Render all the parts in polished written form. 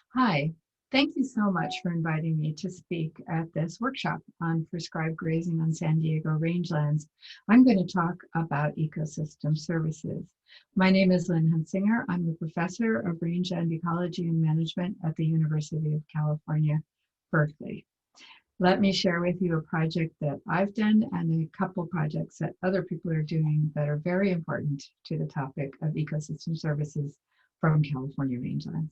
Hi, thank you so much for inviting me to speak at this workshop on prescribed grazing on San Diego rangelands. I'm going to talk about ecosystem services. My name is Lynn Huntsinger. I'm a professor of rangeland ecology and management at the University of California, Berkeley. Let me share with you a project that I've done and a couple projects that other people are doing that are very important to the topic of ecosystem services from California rangelands.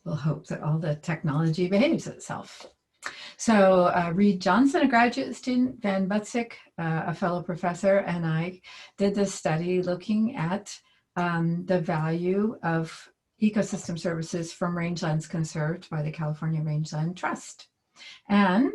We'll hope that all the technology behaves itself. So Reed Johnson, a graduate student, Van Butzik, a fellow professor, and I did this study looking at the value of ecosystem services from rangelands conserved by the California Rangeland Trust. And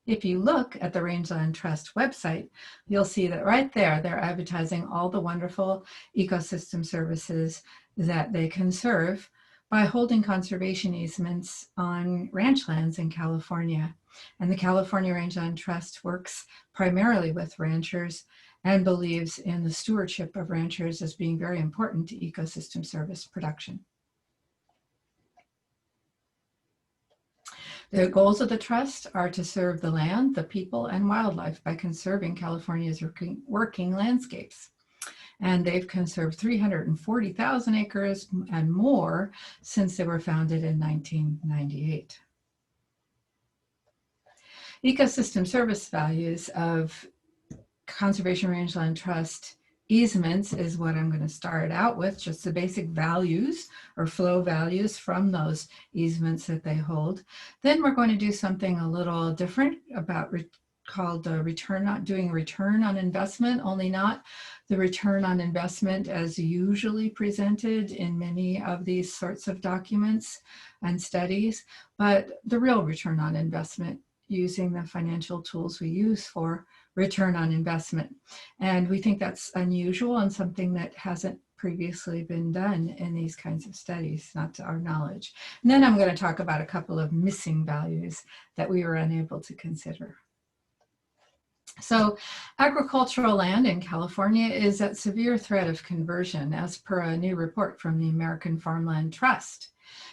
if you look at the Rangeland Trust website, you'll see that right there, they're advertising all the wonderful ecosystem services that they conserve by holding conservation easements on ranch lands in California. And the California Rangeland Trust works primarily with ranchers and believes in the stewardship of ranchers as being very important to ecosystem service production. The goals of the trust are to serve the land, the people, and wildlife by conserving California's working landscapes. And they've conserved 340,000 acres and more since they were founded in 1998. Ecosystem service values of Conservation Rangeland Trust easements is what I'm going to start out with, just the basic values or flow values from those easements that they hold. Then we're going to do something a little different about called return on investment, only not the return on investment as usually presented in many of these sorts of documents and studies, but the real return on investment using the financial tools we use for return on investment. And we think that's unusual and something that hasn't previously been done in these kinds of studies, not to our knowledge. And then I'm going to talk about a couple of missing values that we were unable to consider. So agricultural land in California is at severe threat of conversion, as per a new report from the American Farmland Trust.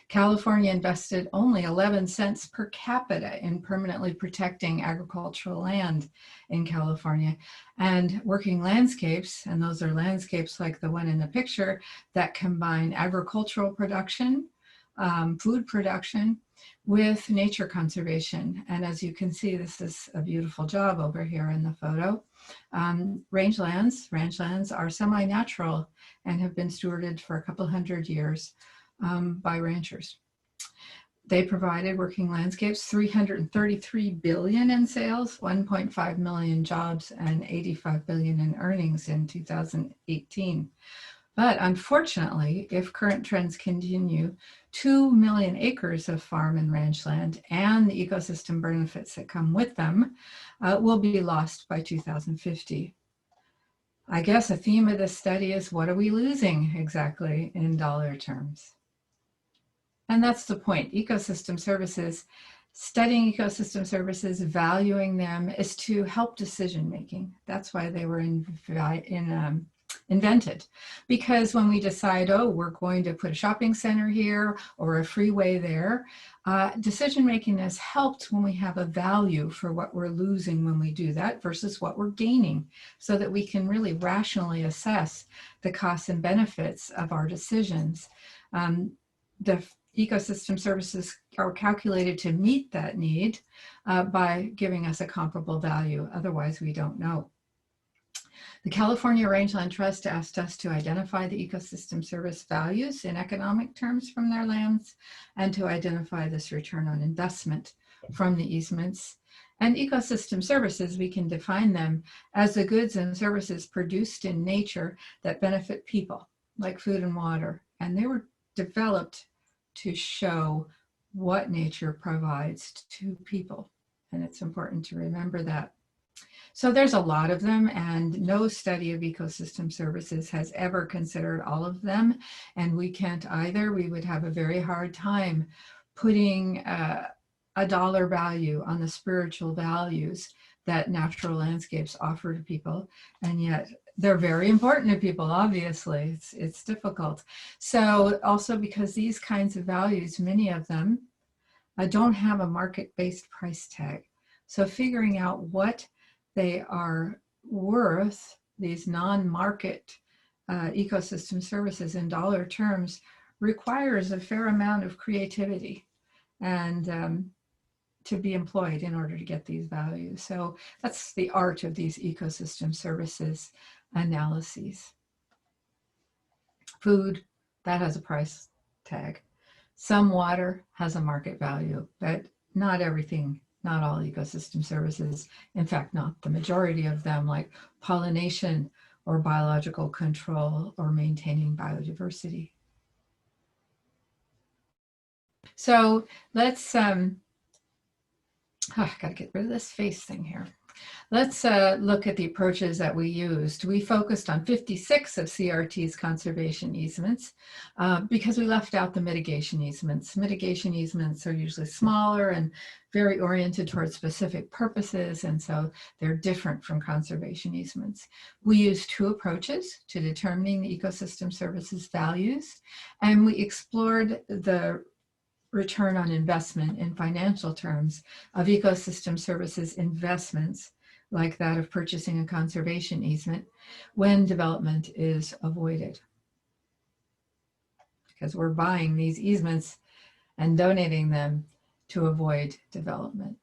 California invested only 11 cents per capita in permanently protecting agricultural land in California. And working landscapes, and those are landscapes like the one in the picture that combine agricultural production, food production, with nature conservation. And as you can see, this is a beautiful job over here in the photo. Rangelands are semi-natural and have been stewarded for a couple hundred years by ranchers. They provided working landscapes, 333 billion in sales, 1.5 million jobs, and 85 billion in earnings in 2018. But unfortunately, if current trends continue, 2 million acres of farm and ranch land and the ecosystem benefits that come with them will be lost by 2050. I guess a theme of this study is, what are we losing exactly in dollar terms? And that's the point. Ecosystem services, studying ecosystem services, valuing them, is to help decision making. That's why they were invented. Because when we decide, oh, we're going to put a shopping center here or a freeway there, decision making is helped when we have a value for what we're losing when we do that versus what we're gaining, so that we can really rationally assess the costs and benefits of our decisions. The ecosystem services are calculated to meet that need by giving us a comparable value. Otherwise, we don't know. The California Rangeland Trust asked us to identify the ecosystem service values in economic terms from their lands and to identify this return on investment from the easements. And ecosystem services, we can define them as the goods and services produced in nature that benefit people, like food and water. And they were developed to show what nature provides to people. And it's important to remember that. So there's a lot of them, and no study of ecosystem services has ever considered all of them. And we can't either. We would have a very hard time putting a dollar value on the spiritual values that natural landscapes offer to people. And yet They're very important to people, obviously. It's difficult. So also because these kinds of values, many of them don't have a market-based price tag. So figuring out what they are worth, these non-market ecosystem services in dollar terms, requires a fair amount of creativity and to be employed in order to get these values. So that's the art of these ecosystem services analyses. Food, that has a price tag. Some water has a market value, but not everything, not all ecosystem services. In fact, not the majority of them, like pollination or biological control or maintaining biodiversity. So let's, I gotta get rid of this face thing here. Let's look at the approaches that we used. We focused on 56 of CRT's conservation easements because we left out the mitigation easements. Mitigation easements are usually smaller and very oriented towards specific purposes, and so they're different from conservation easements. We used two approaches to determining the ecosystem services values, and we explored the return on investment in financial terms of ecosystem services investments like that of purchasing a conservation easement when development is avoided. Because we're buying these easements and donating them to avoid development.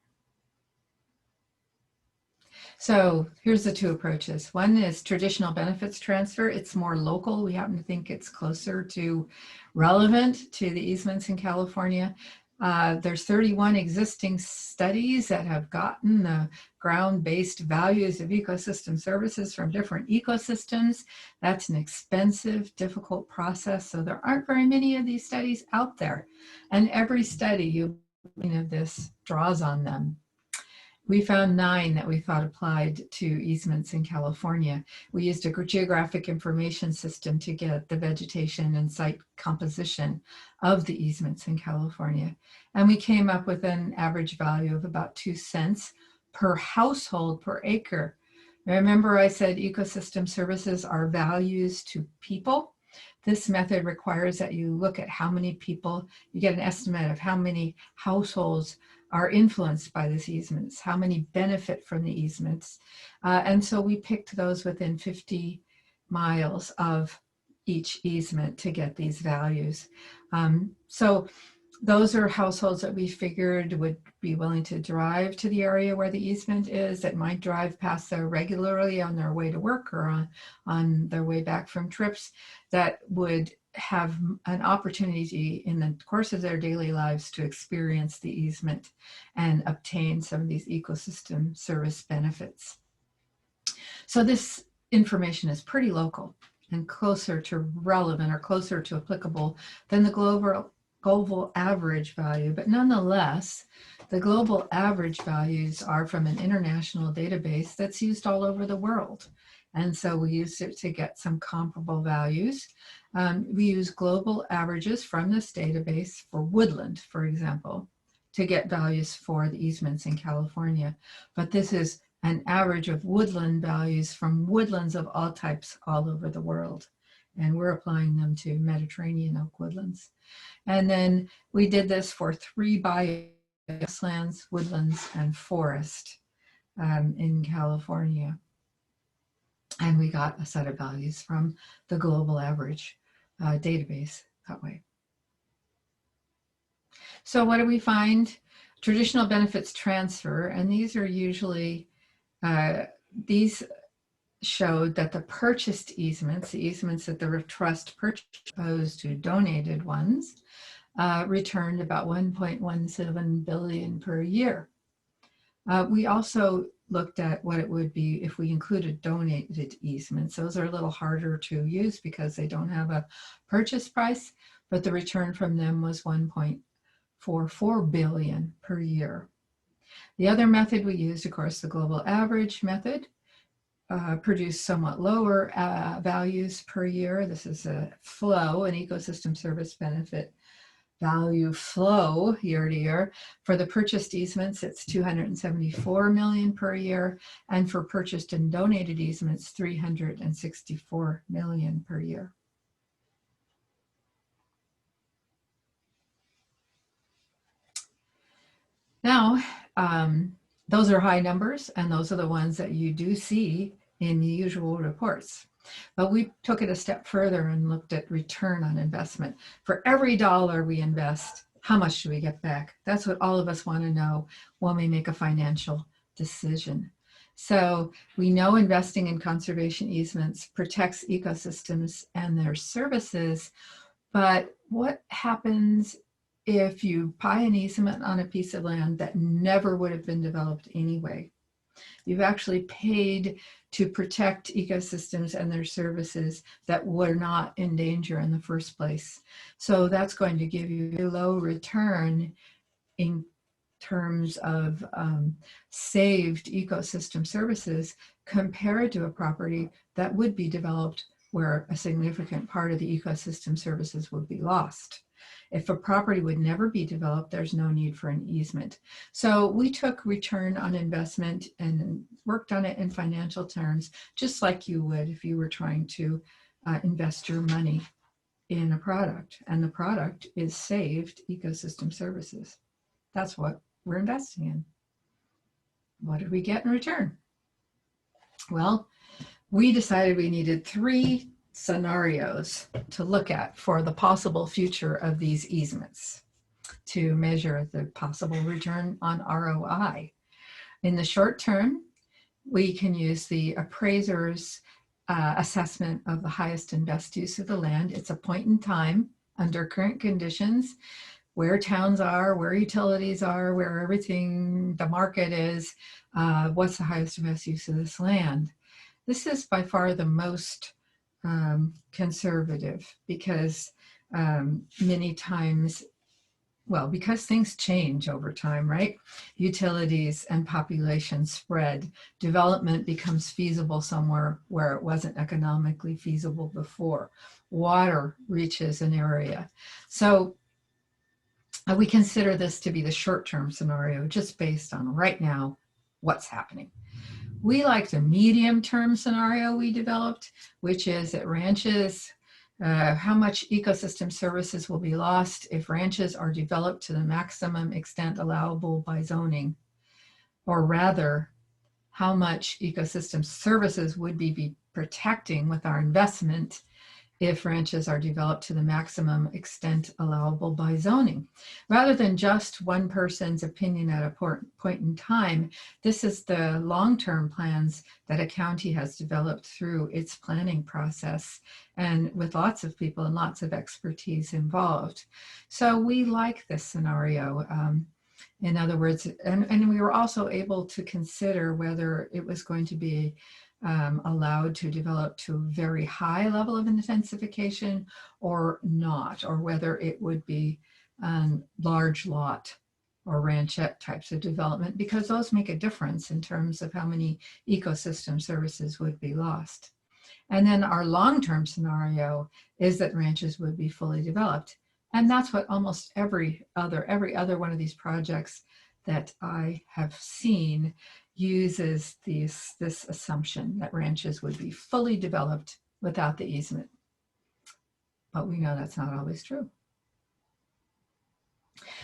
So here's the two approaches. One is traditional benefits transfer. It's more local. We happen to think it's closer to relevant to the easements in California. There's 31 existing studies that have gotten the ground-based values of ecosystem services from different ecosystems. That's an expensive, difficult process. So there aren't very many of these studies out there. And every study of this draws on them. We found 9 that we thought applied to easements in California. We used a geographic information system to get the vegetation and site composition of the easements in California. And we came up with an average value of about 2 cents per household per acre. Remember I said ecosystem services are values to people? This method requires that you look at how many people, you get an estimate of how many households are influenced by these easements, how many benefit from the easements. And so we picked those within 50 miles of each easement to get these values. So those are households that we figured would be willing to drive to the area where the easement is, that might drive past there regularly on their way to work or on their way back from trips, that would have an opportunity in the course of their daily lives to experience the easement and obtain some of these ecosystem service benefits. So this information is pretty local and closer to relevant or closer to applicable than the global average value, but nonetheless, the global average values are from an international database that's used all over the world. And so we used it to get some comparable values. We use global averages from this database for woodland, for example, to get values for the easements in California. But this is an average of woodland values from woodlands of all types all over the world. And we're applying them to Mediterranean oak woodlands. And then we did this for 3 biomes: lands, woodlands, and forest in California. And we got a set of values from the global average database that way. So what do we find? Traditional benefits transfer, and these are usually, these showed that the purchased easements, the easements that the trust purchased opposed to donated ones, returned about 1.17 billion per year. We also looked at what it would be if we included donated easements. Those are a little harder to use because they don't have a purchase price, but the return from them was 1.44 billion per year. The other method we used, of course, the global average method, produced somewhat lower values per year. This is a flow, an ecosystem service benefit value flow year to year. For the purchased easements, it's 274 million per year, and for purchased and donated easements, 364 million per year. Now, those are high numbers, and those are the ones that you do see in the usual reports. But we took it a step further and looked at return on investment. For every dollar we invest, how much do we get back? That's what all of us want to know when we make a financial decision. So we know investing in conservation easements protects ecosystems and their services, but what happens if you buy an easement on a piece of land that never would have been developed anyway? You've actually paid to protect ecosystems and their services that were not in danger in the first place. So that's going to give you a low return in terms of saved ecosystem services compared to a property that would be developed where a significant part of the ecosystem services would be lost. If a property would never be developed, there's no need for an easement. So we took return on investment and worked on it in financial terms, just like you would if you were trying to invest your money in a product. And the product is saved ecosystem services. That's what we're investing in. What did we get in return? Well, we decided we needed 3 scenarios to look at for the possible future of these easements to measure the possible return on ROI. In the short term, we can use the appraiser's assessment of the highest and best use of the land. It's a point in time under current conditions, where towns are, where utilities are, where everything, the market is, what's the highest and best use of this land. This is by far the most conservative because many times, well, because things change over time, right? Utilities and population spread. Development becomes feasible somewhere where it wasn't economically feasible before. Water reaches an area. So we consider this to be the short-term scenario, just based on right now, what's happening. We like the medium-term scenario we developed, which is at ranches, how much ecosystem services will be lost if ranches are developed to the maximum extent allowable by zoning, or rather, how much ecosystem services would be protecting with our investment if ranches are developed to the maximum extent allowable by zoning. Rather than just one person's opinion at a point in time, this is the long-term plans that a county has developed through its planning process and with lots of people and lots of expertise involved. So we like this scenario. In other words, and we were also able to consider whether it was going to be allowed to develop to a very high level of intensification or not, or whether it would be large lot or ranchette types of development, because those make a difference in terms of how many ecosystem services would be lost. And then our long-term scenario is that ranches would be fully developed. And that's what almost every other one of these projects that I have seen uses this assumption that ranches would be fully developed without the easement. But we know that's not always true.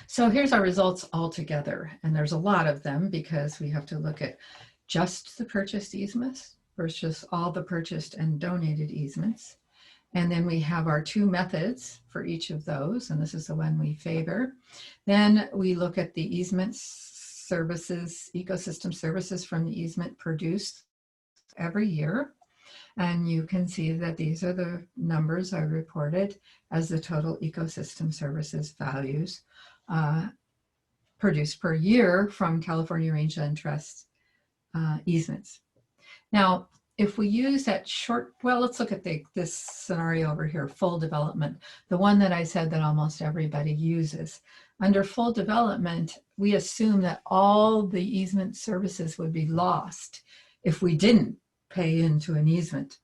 So here's our results all together. And there's a lot of them because we have to look at just the purchased easements versus all the purchased and donated easements. And then we have our 2 methods for each of those, and this is the one we favor. Then we look at the easements services, ecosystem services from the easement produced every year. And you can see that these are the numbers I reported as the total ecosystem services values produced per year from California Rangeland Trust easements. Now, if we use that short, well, let's look at this scenario over here, full development, the one that I said that almost everybody uses. Under full development, we assume that all the easement services would be lost if we didn't pay into an easement.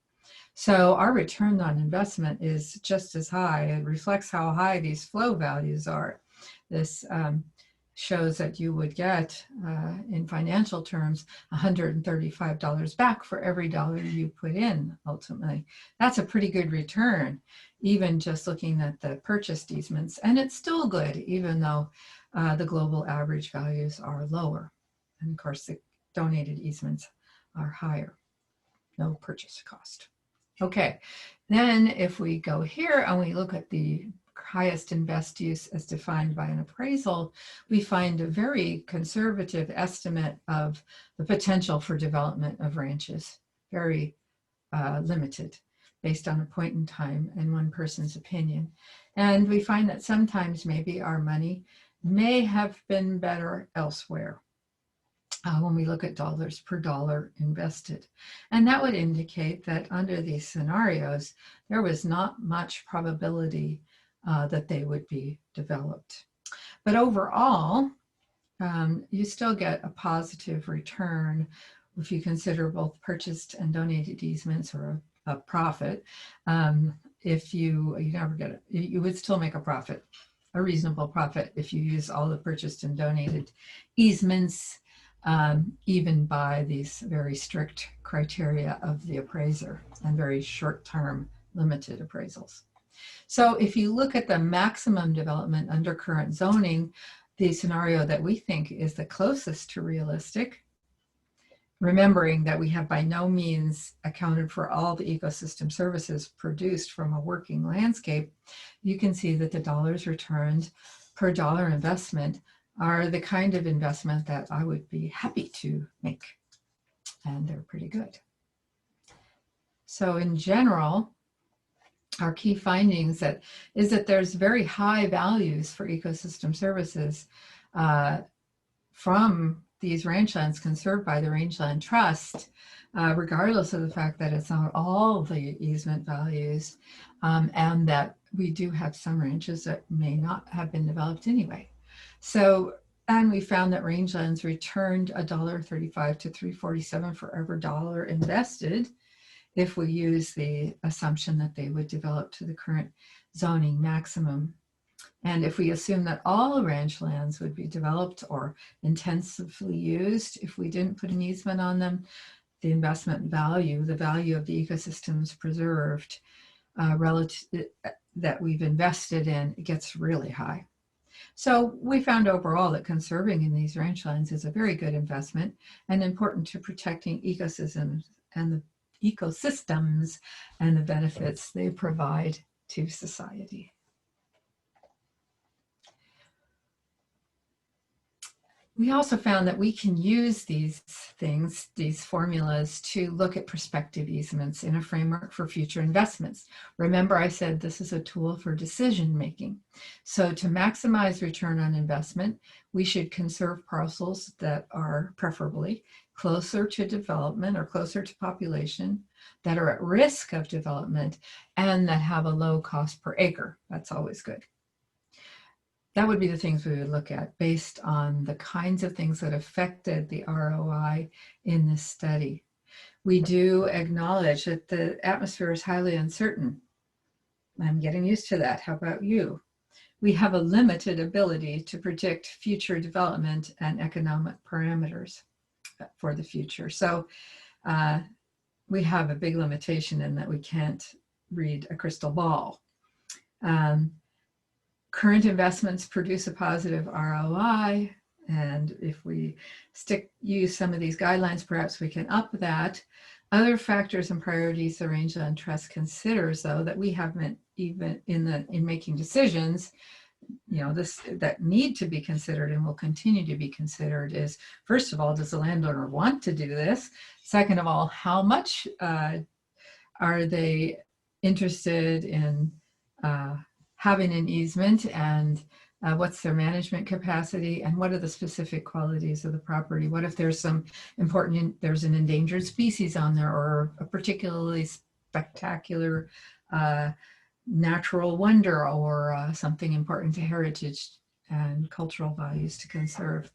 So our return on investment is just as high. It reflects how high these flow values are. This shows that you would get, in financial terms, $135 back for every dollar you put in, ultimately. That's a pretty good return, even just looking at the purchased easements. And it's still good, even though the global average values are lower. And of course, the donated easements are higher. No purchase cost. Okay, then if we go here and we look at the highest and best use as defined by an appraisal, we find a very conservative estimate of the potential for development of ranches, very limited, based on a point in time and one person's opinion. And we find that sometimes maybe our money may have been better elsewhere. When we look at dollars per dollar invested. And that would indicate that under these scenarios, there was not much probability that they would be developed. But overall, you still get a positive return if you consider both purchased and donated easements, or a profit. If you never get it, you would still make a profit, a reasonable profit, if you use all the purchased and donated easements, even by these very strict criteria of the appraiser and very short-term limited appraisals. So if you look at the maximum development under current zoning, the scenario that we think is the closest to realistic, remembering that we have by no means accounted for all the ecosystem services produced from a working landscape, you can see that the dollars returned per dollar investment are the kind of investment that I would be happy to make. And they're pretty good. So in general, our key findings is that there's very high values for ecosystem services from these rangelands conserved by the Rangeland Trust, regardless of the fact that it's not all the easement values, and that we do have some ranches that may not have been developed anyway. So, and we found that rangelands returned $1.35 to $3.47 for every dollar invested if we use the assumption that they would develop to the current zoning maximum. And if we assume that all rangelands would be developed or intensively used, if we didn't put an easement on them, the investment value, the value of the ecosystems preserved relative that we've invested in, it gets really high. So we found overall that conserving in these rangelands is a very good investment and important to protecting ecosystems and the benefits they provide to society. We also found that we can use these things, these formulas, to look at prospective easements in a framework for future investments. Remember, I said this is a tool for decision making. So to maximize return on investment, we should conserve parcels that are preferably closer to development or closer to population, that are at risk of development, and that have a low cost per acre. That's always good. That would be the things we would look at based on the kinds of things that affected the ROI in this study. We do acknowledge that the atmosphere is highly uncertain. I'm getting used to that. How about you? We have a limited ability to predict future development and economic parameters for the future. So we have a big limitation in that we can't read a crystal ball. Current investments produce a positive ROI, and if we use some of these guidelines, perhaps we can up that. Other factors and priorities the Rangeland Trust considers, though, that we haven't even in making decisions, that need to be considered and will continue to be considered is, first of all, does the landowner want to do this? Second of all, how much are they interested in having an easement, and what's their management capacity, and what are the specific qualities of the property? What if there's there's an endangered species on there, or a particularly spectacular natural wonder, or something important to heritage and cultural values to conserve?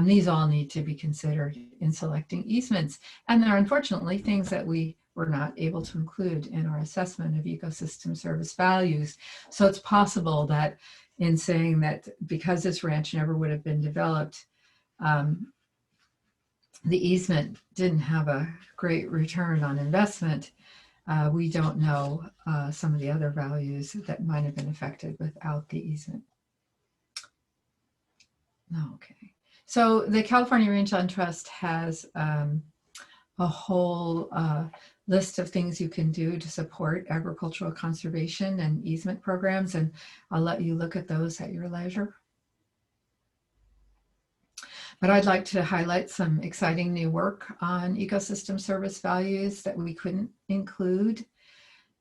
These all need to be considered in selecting easements. And there are unfortunately things that we were not able to include in our assessment of ecosystem service values. So it's possible that in saying that because this ranch never would have been developed, the easement didn't have a great return on investment. We don't know some of the other values that might have been affected without the easement. Okay, so the California Rangeland Trust has a whole list of things you can do to support agricultural conservation and easement programs, and I'll let you look at those at your leisure. But I'd like to highlight some exciting new work on ecosystem service values that we couldn't include.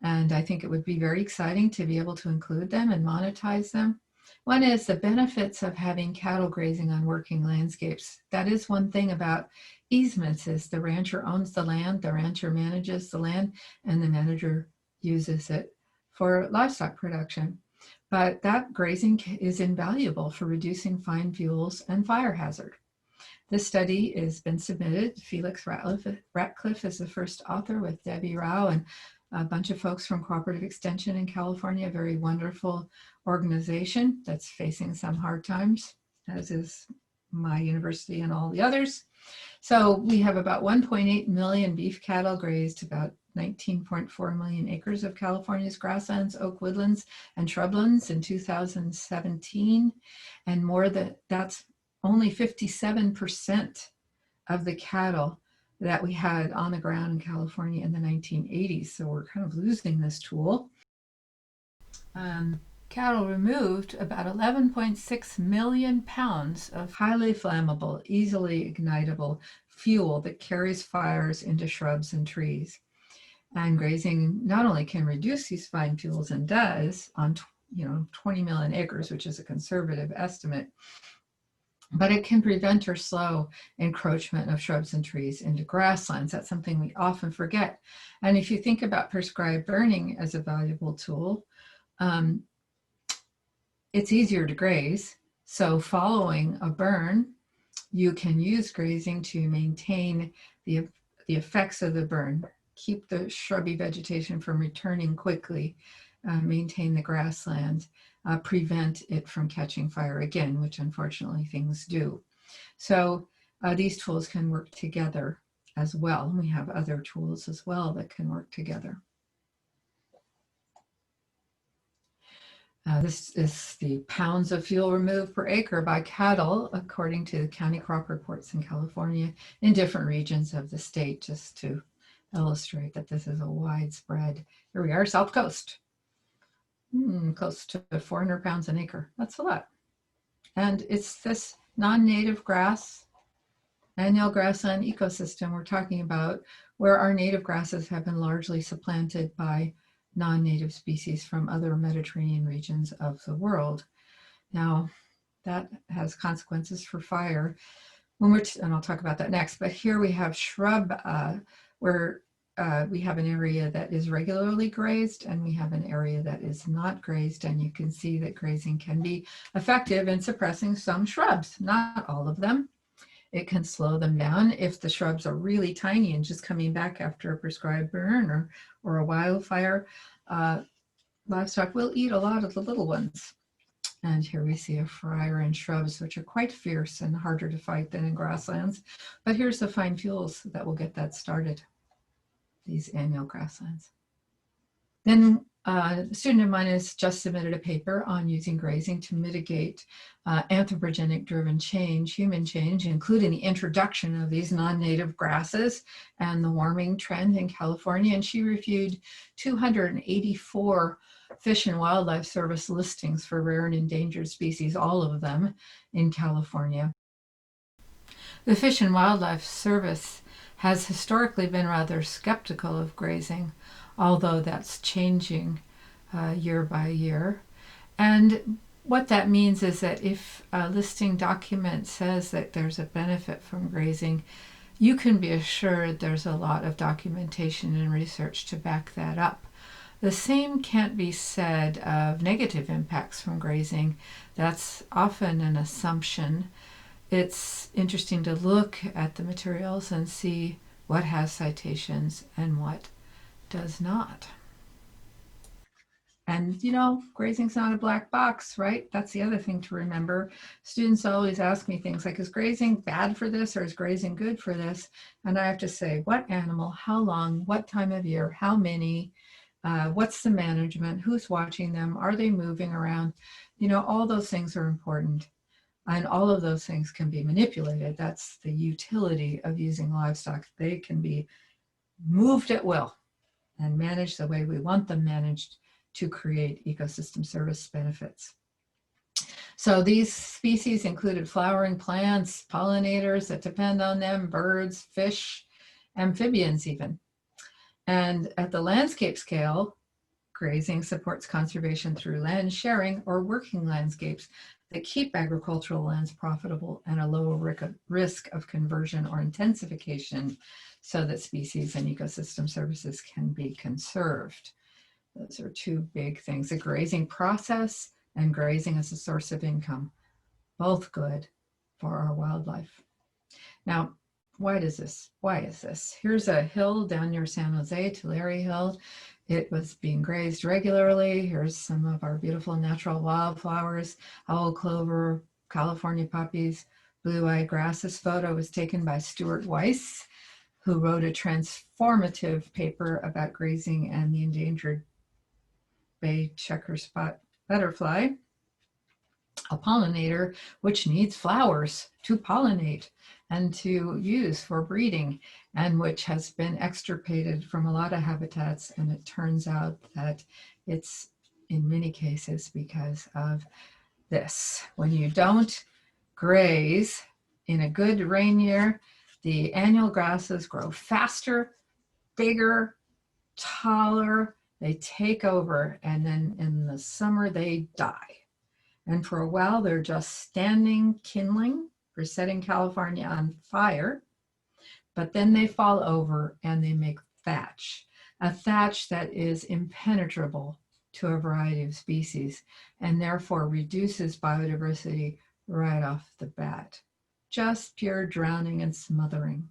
And I think it would be very exciting to be able to include them and monetize them. One is the benefits of having cattle grazing on working landscapes. That is one thing about easements, is the rancher owns the land, the rancher manages the land, and the manager uses it for livestock production. But that grazing is invaluable for reducing fine fuels and fire hazard. This study has been submitted. Felix Ratcliffe is the first author with Debbie Rao and a bunch of folks from Cooperative Extension in California, a very wonderful organization that's facing some hard times, as is my university and all the others. So we have about 1.8 million beef cattle grazed about 19.4 million acres of California's grasslands, oak woodlands, and shrublands in 2017. And more than that's only 57% of the cattle that we had on the ground in California in the 1980s. So we're kind of losing this tool. Cattle removed about 11.6 million pounds of highly flammable, easily ignitable fuel that carries fires into shrubs and trees. And grazing not only can reduce these fine fuels, and does on 20 million acres, which is a conservative estimate, but it can prevent or slow encroachment of shrubs and trees into grasslands. That's something we often forget. And if you think about prescribed burning as a valuable tool, it's easier to graze. So following a burn, you can use grazing to maintain the effects of the burn, keep the shrubby vegetation from returning quickly, maintain the grassland, prevent it from catching fire again, which unfortunately things do. So these tools can work together as well. And we have other tools as well that can work together. This is the pounds of fuel removed per acre by cattle, according to the county crop reports in California in different regions of the state, just to illustrate that this is a widespread. Here we are, South Coast. Close to 400 pounds an acre. That's a lot. And it's this non-native grass, annual grassland ecosystem we're talking about, where our native grasses have been largely supplanted by non-native species from other Mediterranean regions of the world. Now, that has consequences for fire. And I'll talk about that next, but here we have shrub where we have an area that is regularly grazed, and we have an area that is not grazed, and you can see that grazing can be effective in suppressing some shrubs, not all of them. It can slow them down if the shrubs are really tiny and just coming back after a prescribed burn or a wildfire. Livestock will eat a lot of the little ones. And here we see a friar in shrubs, which are quite fierce and harder to fight than in grasslands. But here's the fine fuels that will get that started, these annual grasslands. Then a student of mine has just submitted a paper on using grazing to mitigate anthropogenic-driven change, human change, including the introduction of these non-native grasses and the warming trend in California. And she reviewed 284 Fish and Wildlife Service listings for rare and endangered species, all of them in California. The Fish and Wildlife Service has historically been rather skeptical of grazing, although that's changing year by year. And what that means is that if a listing document says that there's a benefit from grazing, you can be assured there's a lot of documentation and research to back that up. The same can't be said of negative impacts from grazing. That's often an assumption. It's interesting to look at the materials and see what has citations and what does not. And, you know, grazing's not a black box, right? That's the other thing to remember. Students always ask me things like, is grazing bad for this or is grazing good for this? And I have to say, what animal, how long, what time of year, how many, what's the management, who's watching them, are they moving around? You know, all those things are important. And all of those things can be manipulated. That's the utility of using livestock. They can be moved at will and managed the way we want them managed to create ecosystem service benefits. So these species included flowering plants, pollinators that depend on them, birds, fish, amphibians even. And at the landscape scale, grazing supports conservation through land sharing or working landscapes that keep agricultural lands profitable and a low risk of conversion or intensification so that species and ecosystem services can be conserved. Those are two big things, the grazing process and grazing as a source of income, both good for our wildlife. Now, why is this? Here's a hill down near San Jose, Tulare Hill. It was being grazed regularly. Here's some of our beautiful natural wildflowers, owl clover, California poppies, blue-eyed grass. This photo was taken by Stuart Weiss, who wrote a transformative paper about grazing and the endangered bay checker spot butterfly, a pollinator which needs flowers to pollinate and to use for breeding, and which has been extirpated from a lot of habitats. And it turns out that it's in many cases because of this. When you don't graze in a good rain year, the annual grasses grow faster, bigger, taller, they take over, and then in the summer they die. And for a while they're just standing kindling for setting California on fire, but then they fall over and they make thatch, a thatch that is impenetrable to a variety of species and therefore reduces biodiversity right off the bat. Just pure drowning and smothering.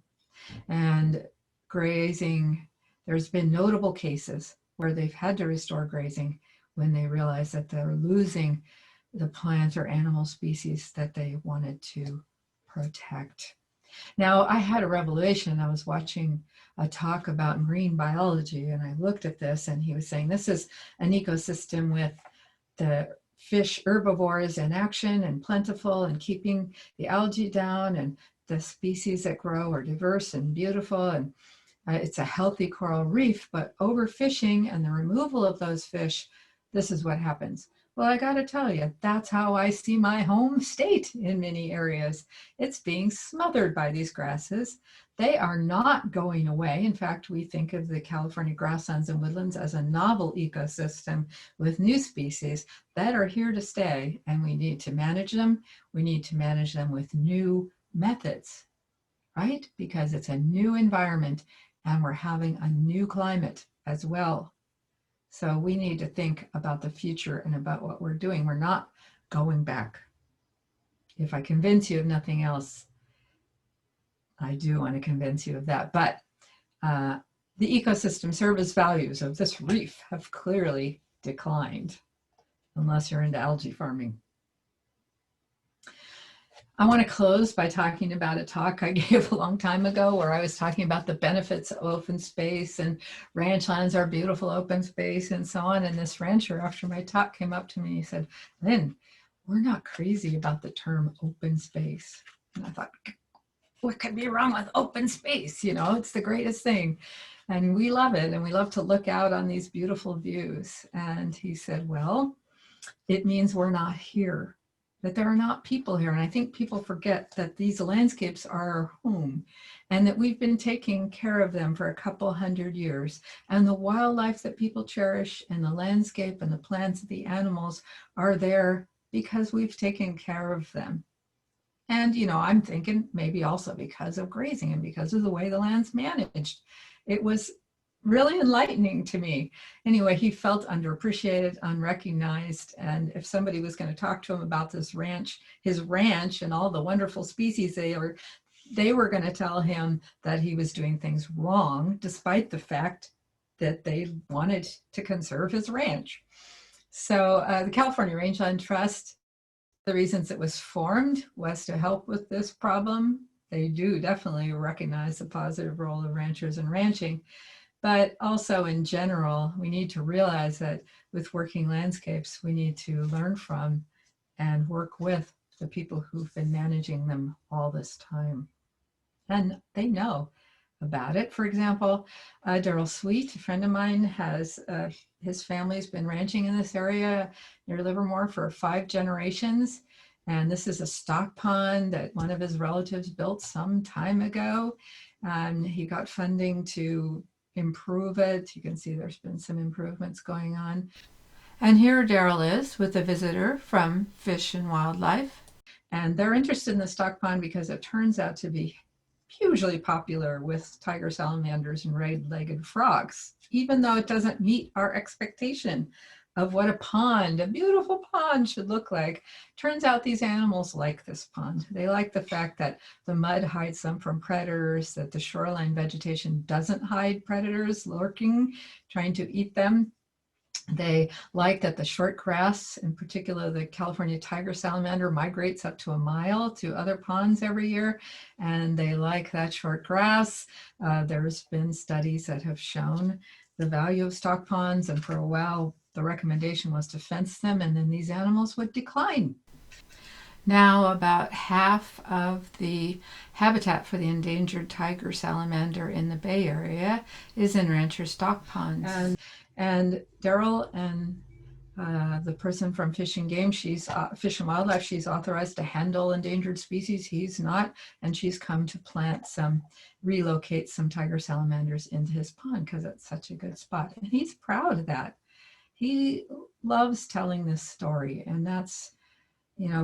And grazing, there's been notable cases where they've had to restore grazing when they realize that they're losing the plant or animal species that they wanted to protect. Now, I had a revelation. I was watching a talk about marine biology, and I looked at this, and he was saying this is an ecosystem with the fish herbivores in action and plentiful and keeping the algae down, and the species that grow are diverse and beautiful, and it's a healthy coral reef. But overfishing and the removal of those fish, this is what happens. Well, I got to tell you, that's how I see my home state in many areas. It's being smothered by these grasses. They are not going away. In fact, we think of the California grasslands and woodlands as a novel ecosystem with new species that are here to stay, and we need to manage them. We need to manage them with new methods, right? Because it's a new environment and we're having a new climate as well. So we need to think about the future and about what we're doing. We're not going back. If I convince you of nothing else, I do want to convince you of that. But the ecosystem service values of this reef have clearly declined, unless you're into algae farming. I want to close by talking about a talk I gave a long time ago where I was talking about the benefits of open space and rangelands are beautiful open space and so on. And this rancher after my talk came up to me and he said, Lynn, we're not crazy about the term open space. And I thought, what could be wrong with open space? You know, it's the greatest thing. And we love it. And we love to look out on these beautiful views. And he said, well, it means we're not here, that there are not people here. And I think people forget that these landscapes are our home and that we've been taking care of them for a couple hundred years. And the wildlife that people cherish and the landscape and the plants and the animals are there because we've taken care of them. And, you know, I'm thinking maybe also because of grazing and because of the way the land's managed. It was really enlightening to me. Anyway, he felt underappreciated, unrecognized. And if somebody was going to talk to him about this ranch, his ranch and all the wonderful species they were going to tell him that he was doing things wrong, despite the fact that they wanted to conserve his ranch. So the California Rangeland Trust, the reasons it was formed was to help with this problem. They do definitely recognize the positive role of ranchers in ranching, but also in general, we need to realize that with working landscapes, we need to learn from and work with the people who've been managing them all this time. And they know about it. For example, Daryl Sweet, a friend of mine, has his family's been ranching in this area near Livermore for 5 generations. And this is a stock pond that one of his relatives built some time ago. And he got funding to improve it. You can see there's been some improvements going on. And here Daryl is with a visitor from Fish and Wildlife. And they're interested in the stock pond because it turns out to be hugely popular with tiger salamanders and red-legged frogs, even though it doesn't meet our expectation of what a pond, a beautiful pond, should look like. Turns out these animals like this pond. They like the fact that the mud hides them from predators, that the shoreline vegetation doesn't hide predators lurking, trying to eat them. They like that the short grass, in particular the California tiger salamander, migrates up to 1 mile to other ponds every year, and they like that short grass. There's been studies that have shown the value of stock ponds, and for a while the recommendation was to fence them, and then these animals would decline. Now about half of the habitat for the endangered tiger salamander in the Bay Area is in rancher stock ponds. And Daryl and the person from Fish and Game, Fish and Wildlife, she's authorized to handle endangered species. He's not, and she's come to relocate some tiger salamanders into his pond because it's such a good spot. And he's proud of that. He loves telling this story, and that's,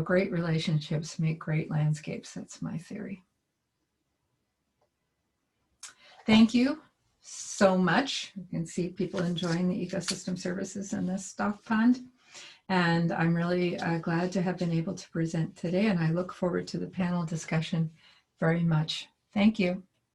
great relationships make great landscapes. That's my theory. Thank you so much. You can see people enjoying the ecosystem services in this stock pond. And I'm really glad to have been able to present today, and I look forward to the panel discussion very much. Thank you.